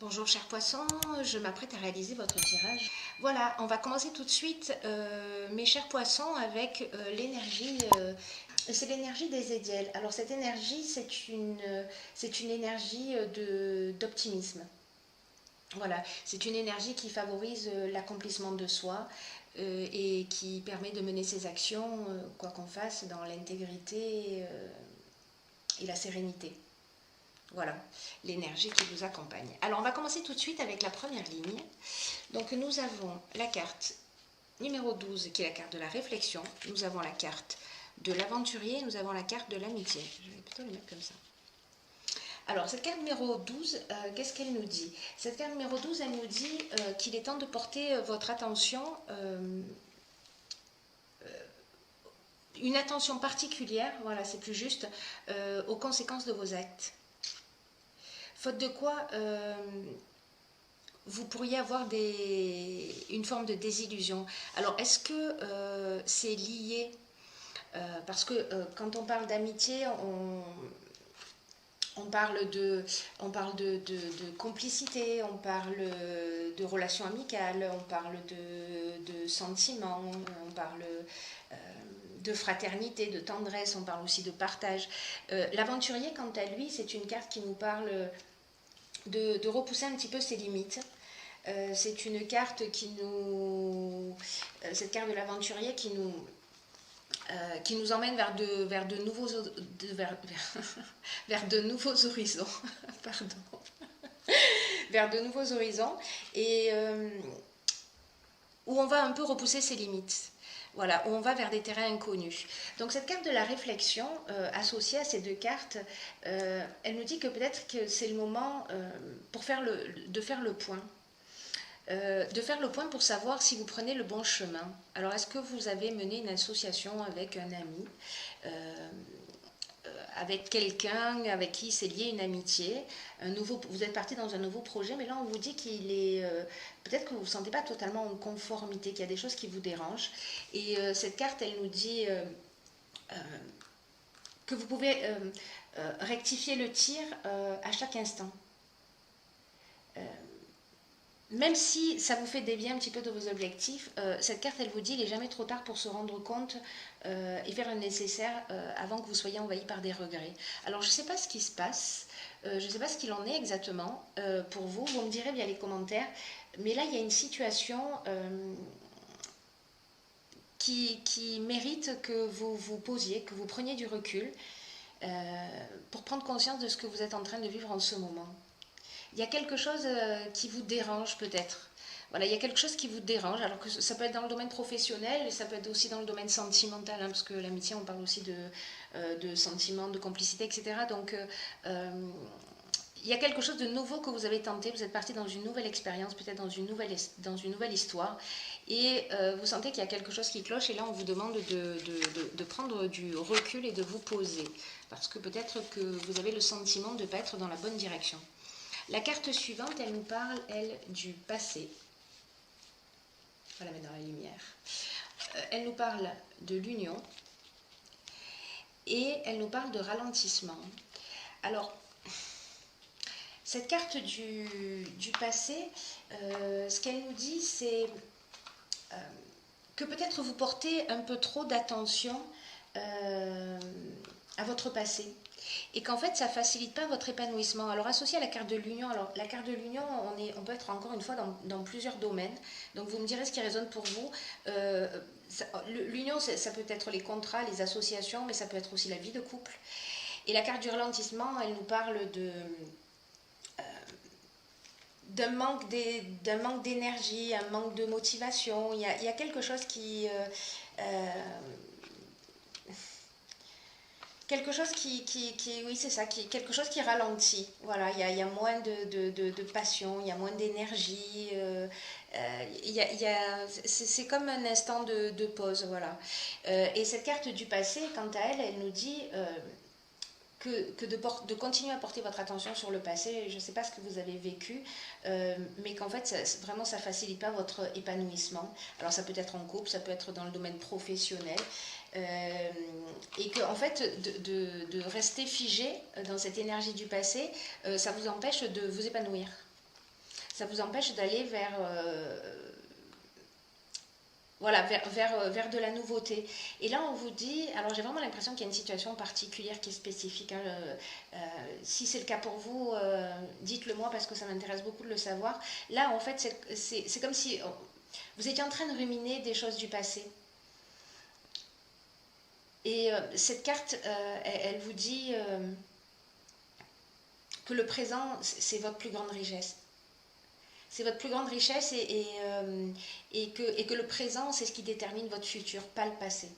Bonjour chers poissons, je m'apprête à réaliser votre tirage. Voilà, on va commencer tout de suite mes chers poissons avec l'énergie, c'est l'énergie des Édiels. Alors cette énergie c'est une énergie d'optimisme. Voilà, c'est une énergie qui favorise l'accomplissement de soi et qui permet de mener ses actions, quoi qu'on fasse, dans l'intégrité et la sérénité. Voilà, l'énergie qui vous accompagne. Alors, on va commencer tout de suite avec la première ligne. Donc, nous avons la carte numéro 12, qui est la carte de la réflexion. Nous avons la carte de l'aventurier. Nous avons la carte de l'amitié. Je vais plutôt le mettre comme ça. Alors, cette carte numéro 12, qu'est-ce qu'elle nous dit? Cette carte numéro 12, elle nous dit qu'il est temps de porter votre attention, une attention particulière, voilà, c'est plus juste, aux conséquences de vos actes. Faute de quoi, vous pourriez avoir une forme de désillusion. Alors, est-ce que c'est lié parce que quand on parle d'amitié, on parle de complicité, on parle de relations amicales, on parle de sentiments, on parle de fraternité, de tendresse, on parle aussi de partage. L'aventurier, quant à lui, c'est une carte qui nous parle de repousser un petit peu ses limites. C'est une carte qui nous... cette carte de l'aventurier qui nous emmène vers de nouveaux vers de nouveaux horizons. Pardon. Vers de nouveaux horizons et où on va un peu repousser ses limites. Voilà, où on va vers des terrains inconnus. Donc cette carte de la réflexion, associée à ces deux cartes, elle nous dit que peut-être que c'est le moment de faire le point. De faire le point pour savoir si vous prenez le bon chemin. Alors, est-ce que vous avez mené une association avec un ami, avec quelqu'un avec qui c'est lié une amitié, vous êtes parti dans un nouveau projet, mais là on vous dit qu'il est peut-être que vous ne vous sentez pas totalement en conformité, qu'il y a des choses qui vous dérangent. Et cette carte, elle nous dit que vous pouvez rectifier le tir à chaque instant. Même si ça vous fait dévier un petit peu de vos objectifs, cette carte, elle vous dit qu'il n'est jamais trop tard pour se rendre compte et faire le nécessaire avant que vous soyez envahi par des regrets. Alors, je ne sais pas ce qui se passe, je ne sais pas ce qu'il en est exactement pour vous, vous me direz via les commentaires, mais là, il y a une situation qui mérite que vous vous posiez, que vous preniez du recul pour prendre conscience de ce que vous êtes en train de vivre en ce moment. Il y a quelque chose qui vous dérange peut-être. Voilà, il y a quelque chose qui vous dérange, alors que ça peut être dans le domaine professionnel et ça peut être aussi dans le domaine sentimental, hein, parce que l'amitié, on parle aussi de sentiments, de complicité, etc. Donc, il y a quelque chose de nouveau que vous avez tenté, vous êtes parti dans une nouvelle expérience, peut-être dans une nouvelle histoire, et vous sentez qu'il y a quelque chose qui cloche, et là on vous demande de prendre du recul et de vous poser, parce que peut-être que vous avez le sentiment de ne pas être dans la bonne direction. La carte suivante, elle nous parle, elle, du passé. On va la mettre dans la lumière. Elle nous parle de l'union et elle nous parle de ralentissement. Alors, cette carte du passé, ce qu'elle nous dit, c'est que peut-être vous portez un peu trop d'attention à votre passé. Et qu'en fait, ça ne facilite pas votre épanouissement. Alors, associé à la carte de l'union, alors la carte de l'union, on peut être encore une fois dans plusieurs domaines. Donc, vous me direz ce qui résonne pour vous. L'union, ça peut être les contrats, les associations, mais ça peut être aussi la vie de couple. Et la carte du ralentissement, elle nous parle d'un manque d'énergie, un manque de motivation. Il y a quelque chose qui... quelque chose oui, c'est ça, quelque chose qui ralentit. Voilà, il y a moins de passion, il y a moins d'énergie. C'est comme un instant de pause, voilà. Et cette carte du passé, quant à elle, elle nous dit de continuer à porter votre attention sur le passé. Je ne sais pas ce que vous avez vécu, mais qu'en fait, vraiment, ça ne facilite pas votre épanouissement. Alors, ça peut être en couple, ça peut être dans le domaine professionnel. Et que en fait de rester figé dans cette énergie du passé, ça vous empêche de vous épanouir. ça vous empêche d'aller vers... voilà, vers de la nouveauté. Et là, on vous dit, alors j'ai vraiment l'impression qu'il y a une situation particulière qui est spécifique. Hein, si c'est le cas pour vous, dites-le moi parce que ça m'intéresse beaucoup de le savoir. Là, en fait, c'est comme si vous étiez en train de ruminer des choses du passé. Et cette carte, elle vous dit que le présent, c'est votre plus grande richesse. C'est votre plus grande richesse et que le présent, c'est ce qui détermine votre futur, pas le passé.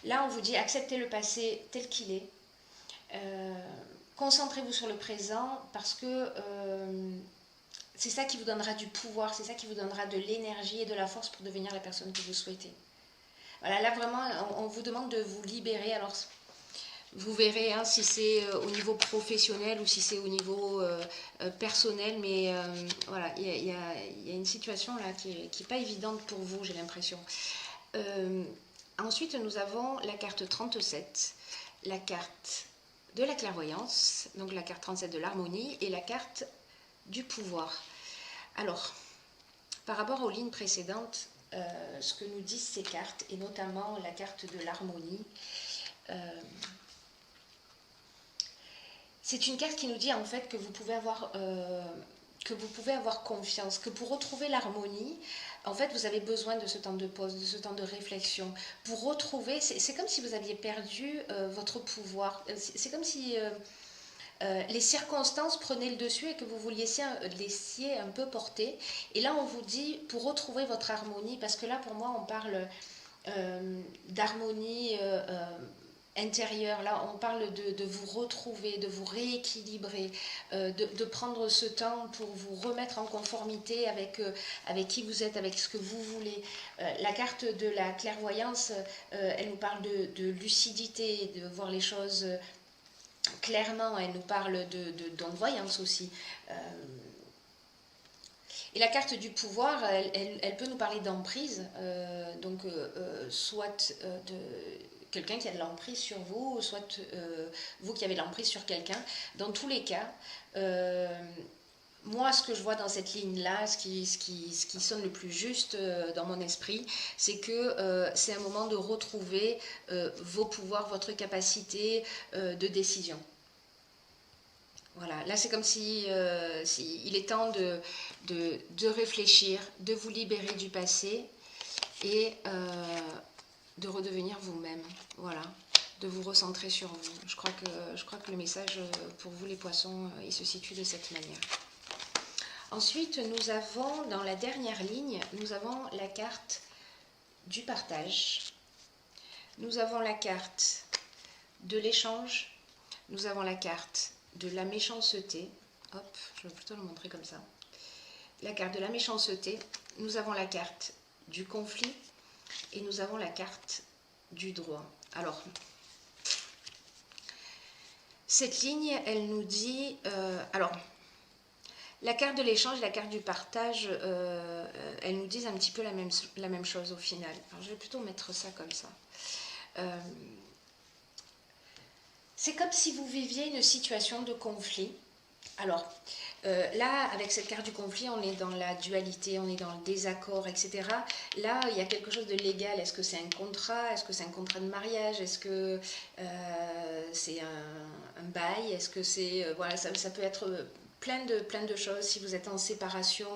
Là, on vous dit acceptez le passé tel qu'il est. Concentrez-vous sur le présent parce que c'est ça qui vous donnera du pouvoir, c'est ça qui vous donnera de l'énergie et de la force pour devenir la personne que vous souhaitez. Voilà, là vraiment, on vous demande de vous libérer. Alors, vous verrez hein, si c'est au niveau professionnel ou si c'est au niveau personnel, mais voilà, il y a une situation là qui n'est pas évidente pour vous, j'ai l'impression. Ensuite, nous avons la carte 37, la carte de la clairvoyance, donc la carte 37 de l'harmonie et la carte du pouvoir. Alors, par rapport aux lignes précédentes, ce que nous disent ces cartes, et notamment la carte de l'harmonie, c'est une carte qui nous dit en fait que vous pouvez avoir confiance, que pour retrouver l'harmonie, en fait, vous avez besoin de ce temps de pause, de ce temps de réflexion. Pour retrouver, c'est comme si vous aviez perdu votre pouvoir. C'est comme si les circonstances prenaient le dessus et que vous vous laissiez un peu porter. Et là, on vous dit, pour retrouver votre harmonie, parce que là, pour moi, on parle d'harmonie intérieure. Là, on parle de vous retrouver, de vous rééquilibrer, de prendre ce temps pour vous remettre en conformité avec qui vous êtes, avec ce que vous voulez. La carte de la clairvoyance, elle nous parle de lucidité, de voir les choses clairement. Elle nous parle d'envoyance aussi. Et la carte du pouvoir, elle peut nous parler d'emprise, soit de quelqu'un qui a de l'emprise sur vous, soit vous qui avez de l'emprise sur quelqu'un. Dans tous les cas, moi, ce que je vois dans cette ligne-là, ce qui sonne le plus juste dans mon esprit, c'est que c'est un moment de retrouver vos pouvoirs, votre capacité de décision. Voilà, là c'est comme si il est temps de réfléchir, de vous libérer du passé et de redevenir vous-même. Voilà, de vous recentrer sur vous. Je crois que le message pour vous les poissons, il se situe de cette manière. Ensuite, nous avons dans la dernière ligne, nous avons la carte du partage. Nous avons la carte de l'échange. Nous avons la carte de la méchanceté. Hop, je vais plutôt le montrer comme ça. La carte de la méchanceté. Nous avons la carte du conflit. Et nous avons la carte du droit. Alors, cette ligne, elle nous dit... alors, la carte de l'échange et la carte du partage, elles nous disent un petit peu la même chose au final. Alors, je vais plutôt mettre ça comme ça. C'est comme si vous viviez une situation de conflit. Alors, là, avec cette carte du conflit, on est dans la dualité, on est dans le désaccord, etc. Là, il y a quelque chose de légal. Est-ce que c'est un contrat? Est-ce que c'est un contrat de mariage? Est-ce que c'est un bail? Est-ce que c'est... voilà, ça peut être plein de choses. Si vous êtes en séparation,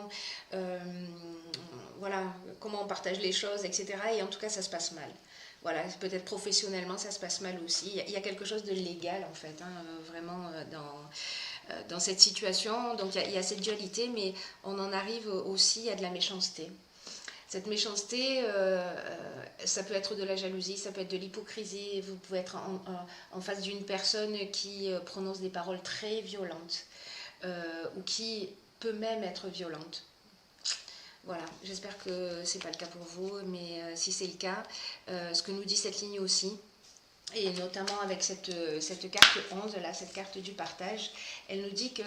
voilà, comment on partage les choses, etc. Et en tout cas, ça se passe mal. Voilà, peut-être professionnellement, ça se passe mal aussi. Il y a quelque chose de légal, en fait, hein, vraiment, dans cette situation. Donc, il y a cette dualité, mais on en arrive aussi à de la méchanceté. Cette méchanceté, ça peut être de la jalousie, ça peut être de l'hypocrisie. Vous pouvez être en face d'une personne qui prononce des paroles très violentes ou qui peut même être violente. Voilà, j'espère que ce n'est pas le cas pour vous, mais si c'est le cas, ce que nous dit cette ligne aussi, et notamment avec cette carte 11, là, cette carte du partage, elle nous dit que,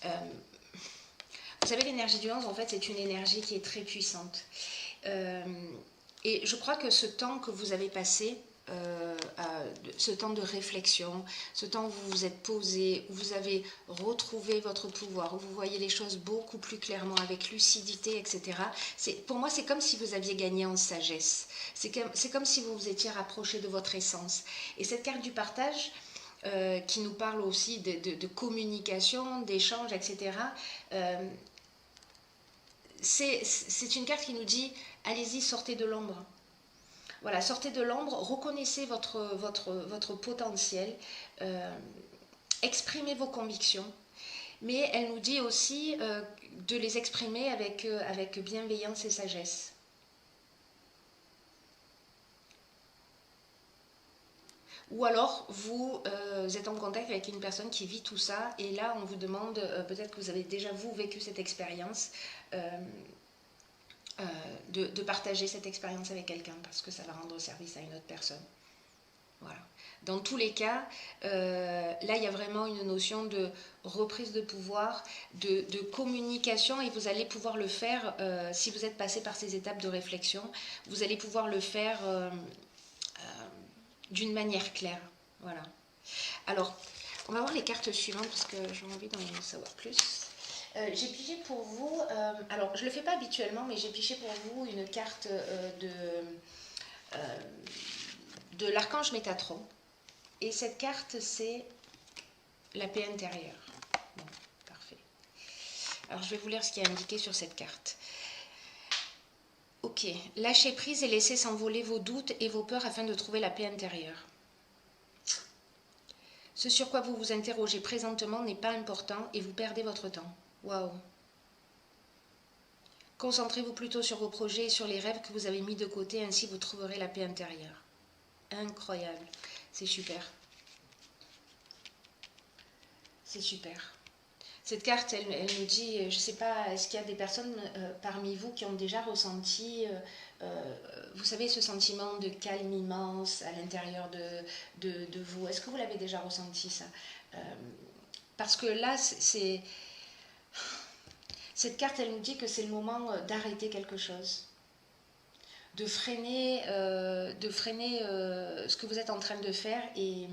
vous savez, l'énergie du 11, en fait, c'est une énergie qui est très puissante. Et je crois que ce temps que vous avez passé, ce temps de réflexion, ce temps où vous vous êtes posé, où vous avez retrouvé votre pouvoir, où vous voyez les choses beaucoup plus clairement, avec lucidité, etc. Pour moi, c'est comme si vous aviez gagné en sagesse. C'est comme si vous vous étiez rapproché de votre essence. Et cette carte du partage, qui nous parle aussi de communication, d'échange, etc., c'est une carte qui nous dit, allez-y, sortez de l'ombre. Voilà, sortez de l'ombre, reconnaissez votre potentiel, exprimez vos convictions, mais elle nous dit aussi de les exprimer avec bienveillance et sagesse. Ou alors, vous êtes en contact avec une personne qui vit tout ça, et là, on vous demande, peut-être que vous avez déjà, vous, vécu cette expérience, de partager cette expérience avec quelqu'un, parce que ça va rendre service à une autre personne. Voilà. Dans tous les cas, là, il y a vraiment une notion de reprise de pouvoir, de communication, et vous allez pouvoir le faire, si vous êtes passé par ces étapes de réflexion, vous allez pouvoir le faire d'une manière claire. Voilà. Alors, on va voir les cartes suivantes, parce que j'ai envie d'en savoir plus. J'ai pigé pour vous, alors je ne le fais pas habituellement, mais j'ai pigé pour vous une carte de l'archange Métatron. Et cette carte, c'est la paix intérieure. Bon, parfait. Alors, je vais vous lire ce qui est indiqué sur cette carte. Ok. Lâchez prise et laissez s'envoler vos doutes et vos peurs afin de trouver la paix intérieure. Ce sur quoi vous vous interrogez présentement n'est pas important et vous perdez votre temps. Waouh! Concentrez-vous plutôt sur vos projets et sur les rêves que vous avez mis de côté, ainsi vous trouverez la paix intérieure. Incroyable. C'est super. C'est super. Cette carte, elle nous dit, je ne sais pas, est-ce qu'il y a des personnes parmi vous qui ont déjà ressenti, vous savez, ce sentiment de calme immense à l'intérieur de vous? Est-ce que vous l'avez déjà ressenti, ça? Parce que là, cette carte, elle nous dit que c'est le moment d'arrêter quelque chose, de freiner ce que vous êtes en train de faire et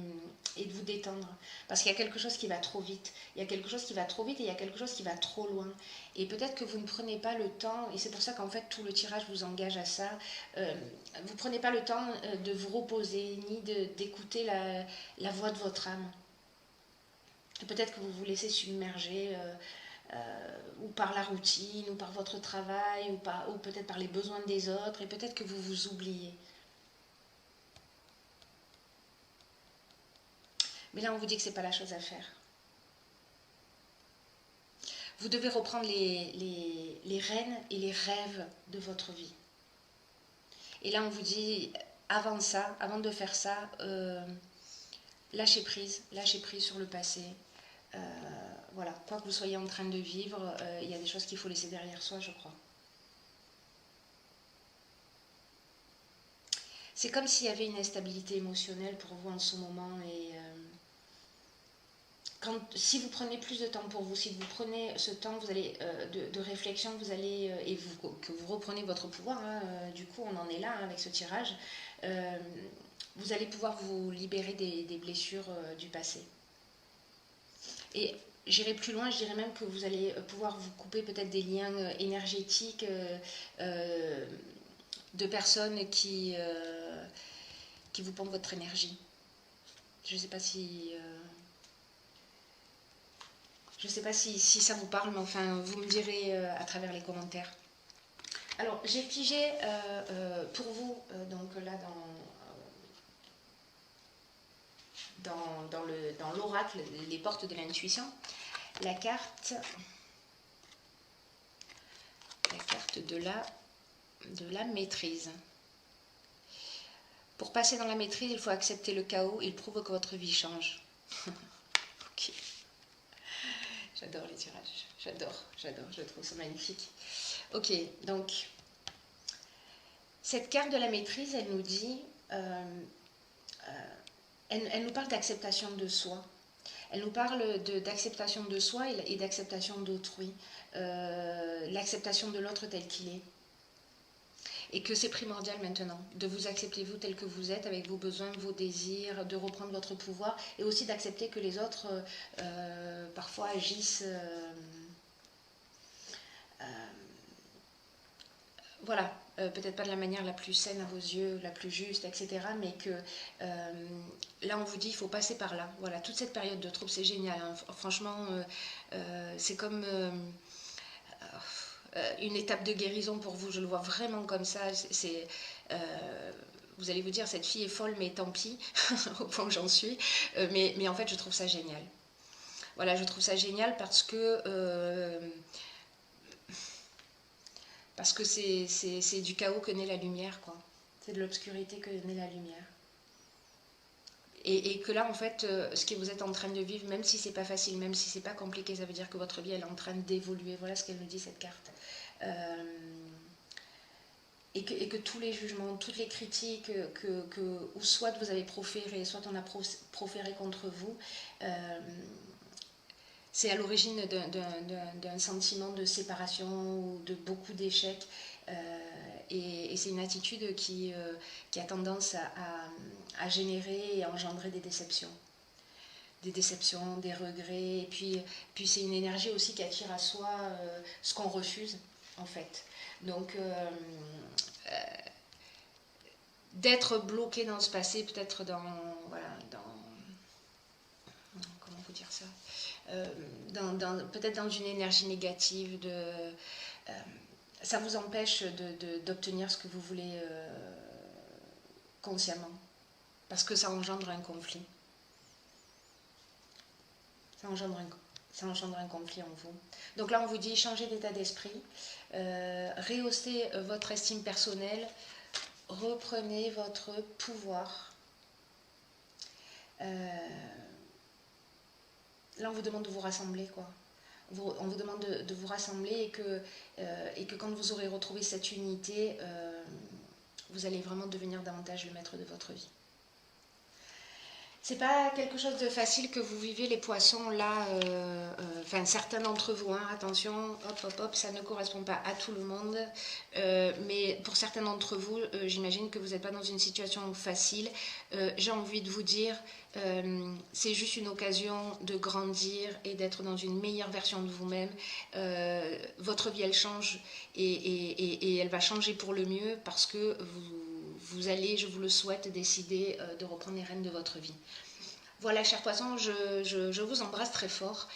de vous détendre. Parce qu'il y a quelque chose qui va trop vite. Il y a quelque chose qui va trop vite et il y a quelque chose qui va trop loin. Et peut-être que vous ne prenez pas le temps, et c'est pour ça qu'en fait tout le tirage vous engage à ça, vous ne prenez pas le temps de vous reposer, ni d'écouter la voix de votre âme. Peut-être que vous vous laissez submerger ou par la routine, ou par votre travail, ou peut-être par les besoins des autres, et peut-être que vous vous oubliez. Mais là, on vous dit que ce n'est pas la chose à faire. Vous devez reprendre les rênes et les rêves de votre vie. Et là, on vous dit, avant de faire ça, lâchez prise sur le passé. Voilà, quoi que vous soyez en train de vivre, il y a des choses qu'il faut laisser derrière soi, je crois. C'est comme s'il y avait une instabilité émotionnelle pour vous en ce moment, et si vous prenez plus de temps pour vous, si vous prenez ce temps de réflexion, vous allez, que vous reprenez votre pouvoir, hein, du coup on en est là, hein, avec ce tirage, vous allez pouvoir vous libérer des blessures du passé. Et j'irai plus loin, je dirais même que vous allez pouvoir vous couper peut-être des liens énergétiques de personnes qui vous pompent votre énergie. Je ne sais pas si... je ne sais pas si ça vous parle, mais enfin, vous me direz à travers les commentaires. Alors, j'ai pigé pour vous, donc là, dans l'oracle, les portes de l'intuition, la carte de la maîtrise. Pour passer dans la maîtrise, il faut accepter le chaos, il prouve que votre vie change. Ok. J'adore les tirages, j'adore, je trouve ça magnifique. Ok, donc, cette carte de la maîtrise, elle nous dit, elle nous parle d'acceptation de soi. Elle nous parle d'acceptation de soi et d'acceptation d'autrui, l'acceptation de l'autre tel qu'il est. et que c'est primordial maintenant de vous accepter vous tel que vous êtes, avec vos besoins, vos désirs, de reprendre votre pouvoir, et aussi d'accepter que les autres parfois agissent voilà, peut-être pas de la manière la plus saine à vos yeux, la plus juste, etc. Mais que là, on vous dit, il faut passer par là. Voilà, toute cette période de trouble, c'est génial. Hein. Franchement, c'est comme une étape de guérison pour vous. Je le vois vraiment comme ça. Vous allez vous dire, cette fille est folle, mais tant pis, au point où j'en suis. Mais en fait, je trouve ça génial. Voilà, je trouve ça génial parce que c'est du chaos que naît la lumière, quoi. C'est de l'obscurité que naît la lumière. Et que là, en fait, ce que vous êtes en train de vivre, même si c'est pas facile, même si c'est pas compliqué, ça veut dire que votre vie, elle est en train d'évoluer. Voilà ce qu'elle nous dit, cette carte. Et que tous les jugements, toutes les critiques ou soit vous avez proféré, soit on a proféré contre vous, c'est à l'origine d'un sentiment de séparation ou de beaucoup d'échecs. Et c'est une attitude qui a tendance à générer et à engendrer des déceptions. Des déceptions, des regrets. Et puis c'est une énergie aussi qui attire à soi ce qu'on refuse, en fait. Donc, d'être bloqué dans ce passé, peut-être voilà, comment vous dire ça, peut-être dans une énergie négative, ça vous empêche d'obtenir ce que vous voulez consciemment, parce que ça engendre un conflit. Ça engendre un conflit en vous. Donc là, on vous dit, changez d'état d'esprit, rehaussez votre estime personnelle, reprenez votre pouvoir. Là, on vous demande de vous rassembler, quoi. On vous demande de vous rassembler et que quand vous aurez retrouvé cette unité, vous allez vraiment devenir davantage le maître de votre vie. C'est pas quelque chose de facile que vous vivez, les poissons, là, enfin certains d'entre vous, hein, attention, hop, ça ne correspond pas à tout le monde, mais pour certains d'entre vous, j'imagine que vous n'êtes pas dans une situation facile. J'ai envie de vous dire, c'est juste une occasion de grandir et d'être dans une meilleure version de vous-même. Votre vie, elle change et elle va changer pour le mieux parce que vous allez, je vous le souhaite, décider de reprendre les rênes de votre vie. Voilà, chers poissons, je vous embrasse très fort.